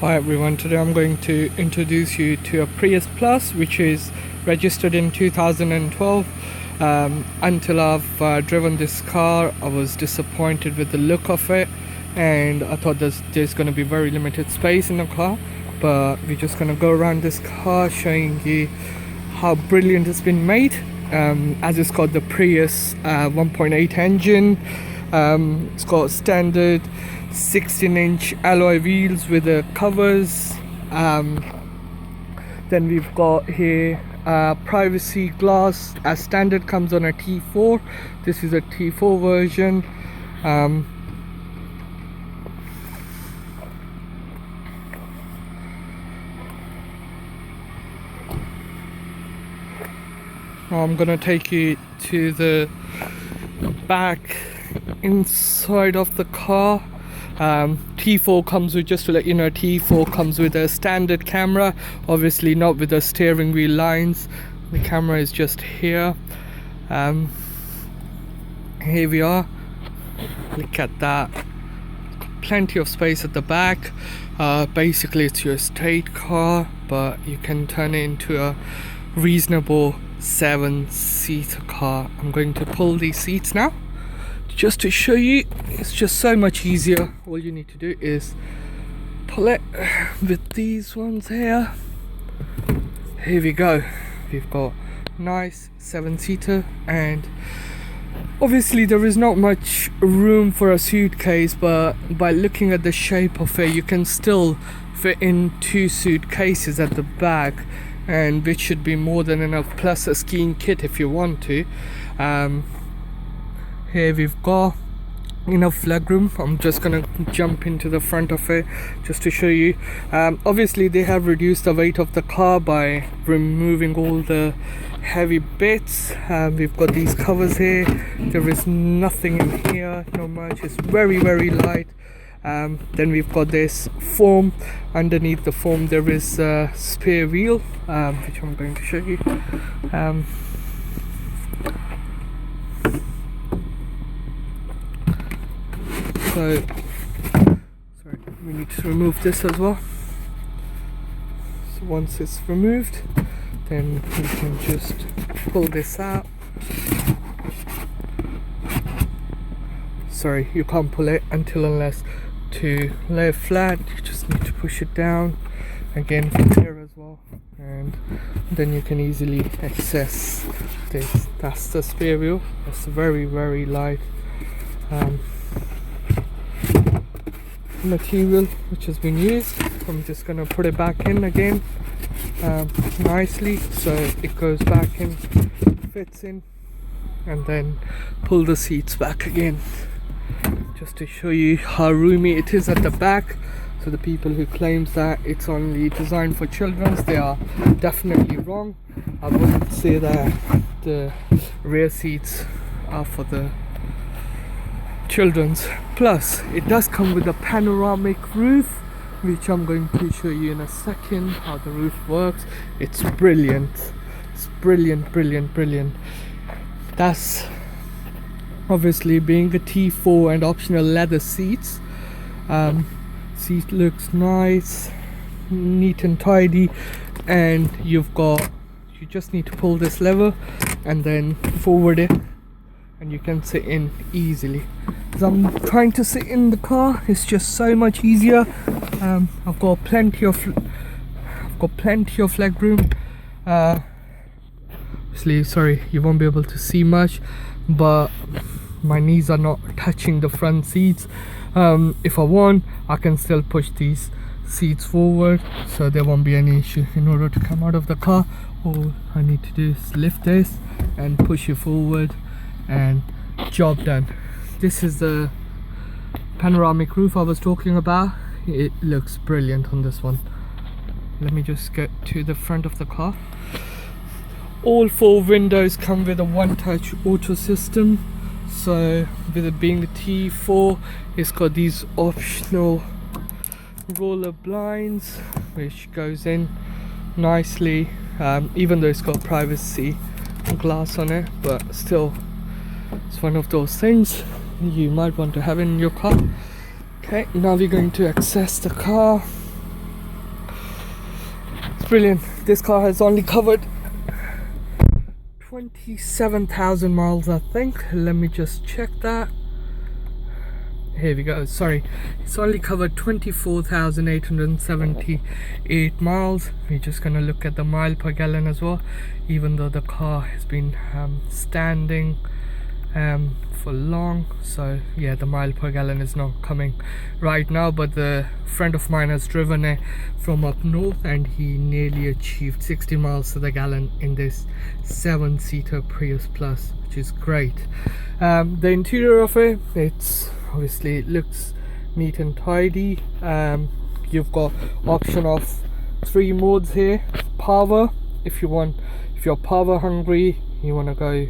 Hi everyone, today I'm going to introduce you to a Prius Plus which is registered in 2012. Until I've driven this car, I was disappointed with the look of it and I thought there's going to be very limited space in the car, but we're just going to go around this car showing you how brilliant it's been made. As it's got the Prius 1.8 engine. It's got standard 16-inch alloy wheels with the covers. Then we've got here privacy glass as standard, comes on a T4. This is a T4 version. I'm gonna take you to the back inside of the car. T4 comes with, just to let you know, T4 comes with a standard camera, obviously not with the steering wheel lines. The camera is just here. Here we are. Look at that. Plenty of space at the back. Basically it's your estate car, but you can turn it into a reasonable 7-seater car. I'm going to pull these seats now just to show you. It's just so much easier. All you need to do is pull it with these ones here. Here we go. We've got nice 7-seater, and obviously there is not much room for a suitcase, but by looking at the shape of it you can still fit in 2 suitcases at the back, and which should be more than enough, plus a skiing kit if you want to. Here we've got enough legroom. I'm just gonna jump into the front of it just to show you. Obviously they have reduced the weight of the car by removing all the heavy bits. We've got these covers here. There is nothing in here, not much. It's very light. Then we've got this foam. Underneath the foam there is a spare wheel, which I'm going to show you. So, sorry, we need to remove this as well. So once it's removed, then we can just pull this out. Sorry, you can't pull it unless to lay it flat. You just need to push it down again from here as well, and then you can easily access this. That's the spare wheel. It's very light material which has been used. I'm just gonna put it back in again nicely so it goes back in, fits in, and then pull the seats back again just to show you how roomy it is at the back. So the people who claims that it's only designed for children, they are definitely wrong. I wouldn't say that the rear seats are for the children's. Plus it does come with a panoramic roof, which I'm going to show you in a second how the roof works. It's brilliant. It's brilliant. That's obviously being a T4 and optional leather seats. Seat looks nice, neat and tidy, and you just need to pull this lever and then forward it, and you can sit in easily. As I'm trying to sit in the car, it's just so much easier. I've got plenty of leg room. Obviously, sorry, you won't be able to see much, but my knees are not touching the front seats. If I want, I can still push these seats forward, so there won't be any issue. In order to come out of the car, all I need to do is lift this and push it forward, and job done. This is the panoramic roof I was talking about. It looks brilliant on this one. Let me just get to the front of the car. All 4 windows come with a one-touch auto system. So with it being a T4, it's got these optional roller blinds which goes in nicely, even though it's got privacy glass on it, but still it's one of those things you might want to have in your car. Okay, now we're going to access the car. Brilliant. This car has only covered 27,000 miles, I think. Let me just check that. Here we go. Sorry, it's only covered 24,878 miles. We're just gonna look at the mile per gallon as well, even though the car has been standing for long. So yeah, the mile per gallon is not coming right now, but the friend of mine has driven it from up north and he nearly achieved 60 miles to the gallon in this 7-seater Prius Plus, which is great. The interior of it, it's obviously, it looks neat and tidy. You've got option of 3 modes here. Power, if you're power hungry, you want to go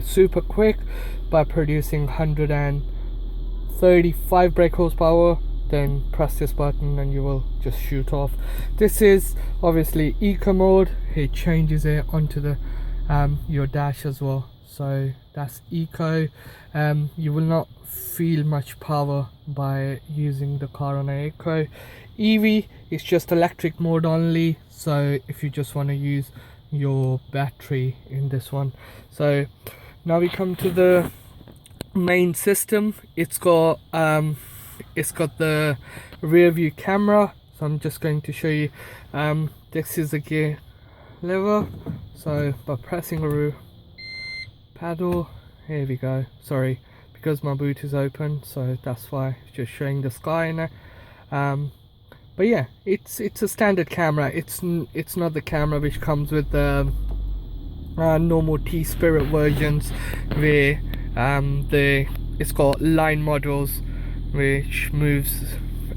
super quick by producing 135 brake horsepower, then press this button and you will just shoot off. This is obviously eco mode. It changes it onto the your dash as well, so that's eco. You will not feel much power by using the car on an eco. EV is just electric mode only, so if you just want to use your battery in this one. So now we come to the main system. It's got the rear view camera, so I'm just going to show you. This is the gear lever, so by pressing a rear paddle, here we go. Sorry, because my boot is open, so that's why it's just showing the sky in there. But yeah, it's a standard camera. It's not the camera which comes with the normal T-Spirit versions, where it's got line models which moves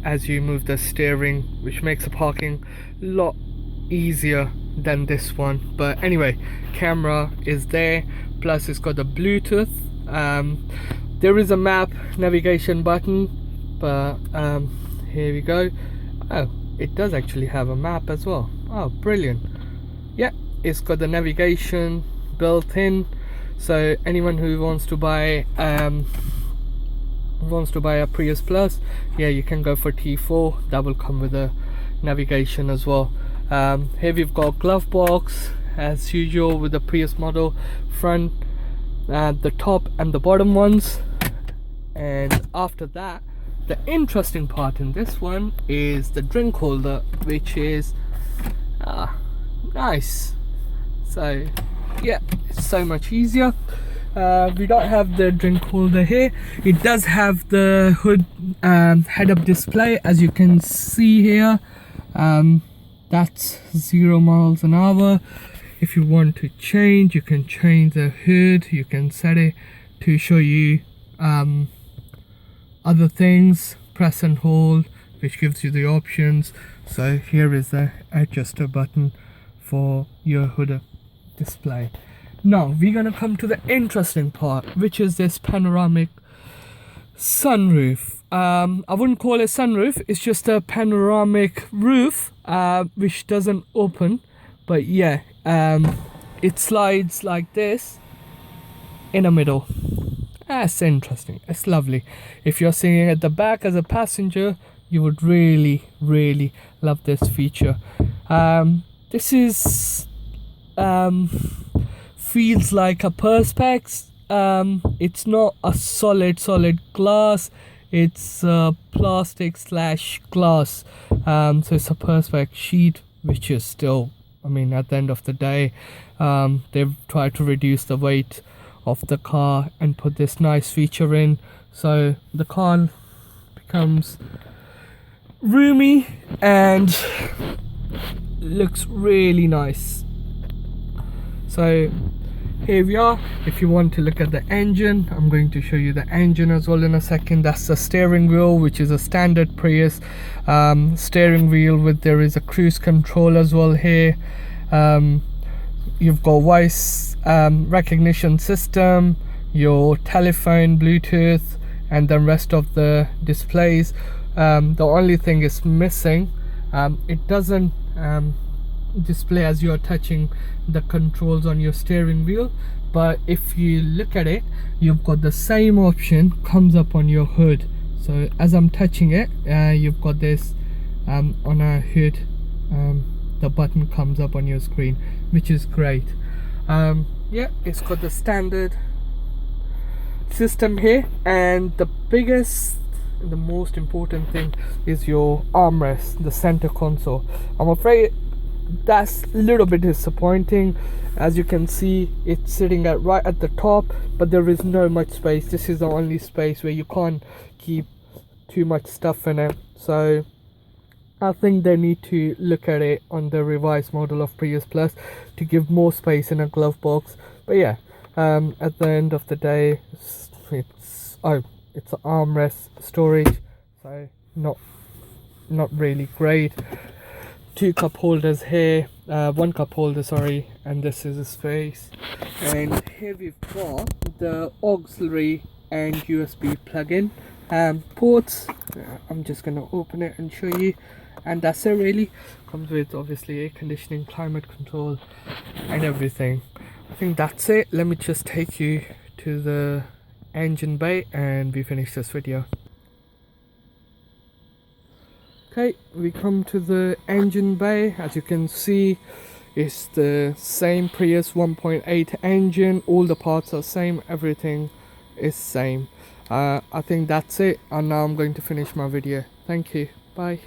as you move the steering, which makes the parking a lot easier than this one. But anyway, camera is there, plus it's got the Bluetooth. There is a map navigation button, but here we go. Oh, it does actually have a map as well. Oh, brilliant. Yeah, it's got the navigation built in, so anyone who wants to buy a Prius Plus, yeah, you can go for T4. That will come with a navigation as well. Here we've got glove box as usual with the Prius model, front, the top and the bottom ones. And after that, the interesting part in this one is the drink holder, which is nice. So yeah, it's so much easier. We don't have the drink holder here. It does have the hood head-up display, as you can see here. That's 0 miles an hour. If you want to change, you can change the hood. You can set it to show you other things. Press and hold, which gives you the options. So here is the adjuster button for your hood display. Now we're gonna come to the interesting part, which is this panoramic sunroof. I wouldn't call it sunroof, it's just a panoramic roof which doesn't open, but yeah, it slides like this in the middle. That's interesting. It's lovely. If you're sitting at the back as a passenger, you would really love this feature. This is feels like a perspex. It's not a solid glass, it's plastic / glass. So it's a perspex sheet, which is still, I mean, at the end of the day, they've tried to reduce the weight of the car and put this nice feature in, so the car becomes roomy and looks really nice. So here we are. If you want to look at the engine, I'm going to show you the engine as well in a second. That's the steering wheel, which is a standard Prius steering wheel with, there is a cruise control as well here. You've got voice recognition system, your telephone, Bluetooth, and the rest of the displays. The only thing is missing, it doesn't display as you're touching the controls on your steering wheel, but if you look at it, you've got the same option comes up on your hood. So as I'm touching it, you've got this on a hood the button comes up on your screen, which is great. Yeah, it's got the standard system here, and the biggest, the most important thing is your armrest, the center console. I'm afraid that's a little bit disappointing. As you can see, it's sitting at right at the top, but there is no much space. This is the only space where you can't keep too much stuff in it, so I think they need to look at it on the revised model of Prius Plus to give more space in a glove box. But yeah, at the end of the day, it's an armrest storage, so not really great. 2 cup holders here, 1 cup holder, sorry, and this is the space. And here we've got the auxiliary and USB plug-in ports. I'm just gonna open it and show you, and that's it really. Comes with obviously air conditioning, climate control and everything. I think that's it. Let me just take you to the engine bay and we finish this video. Okay, we come to the engine bay. As you can see, it's the same Prius 1.8 engine. All the parts are same, everything is same. I think that's it, and now I'm going to finish my video. Thank you, bye.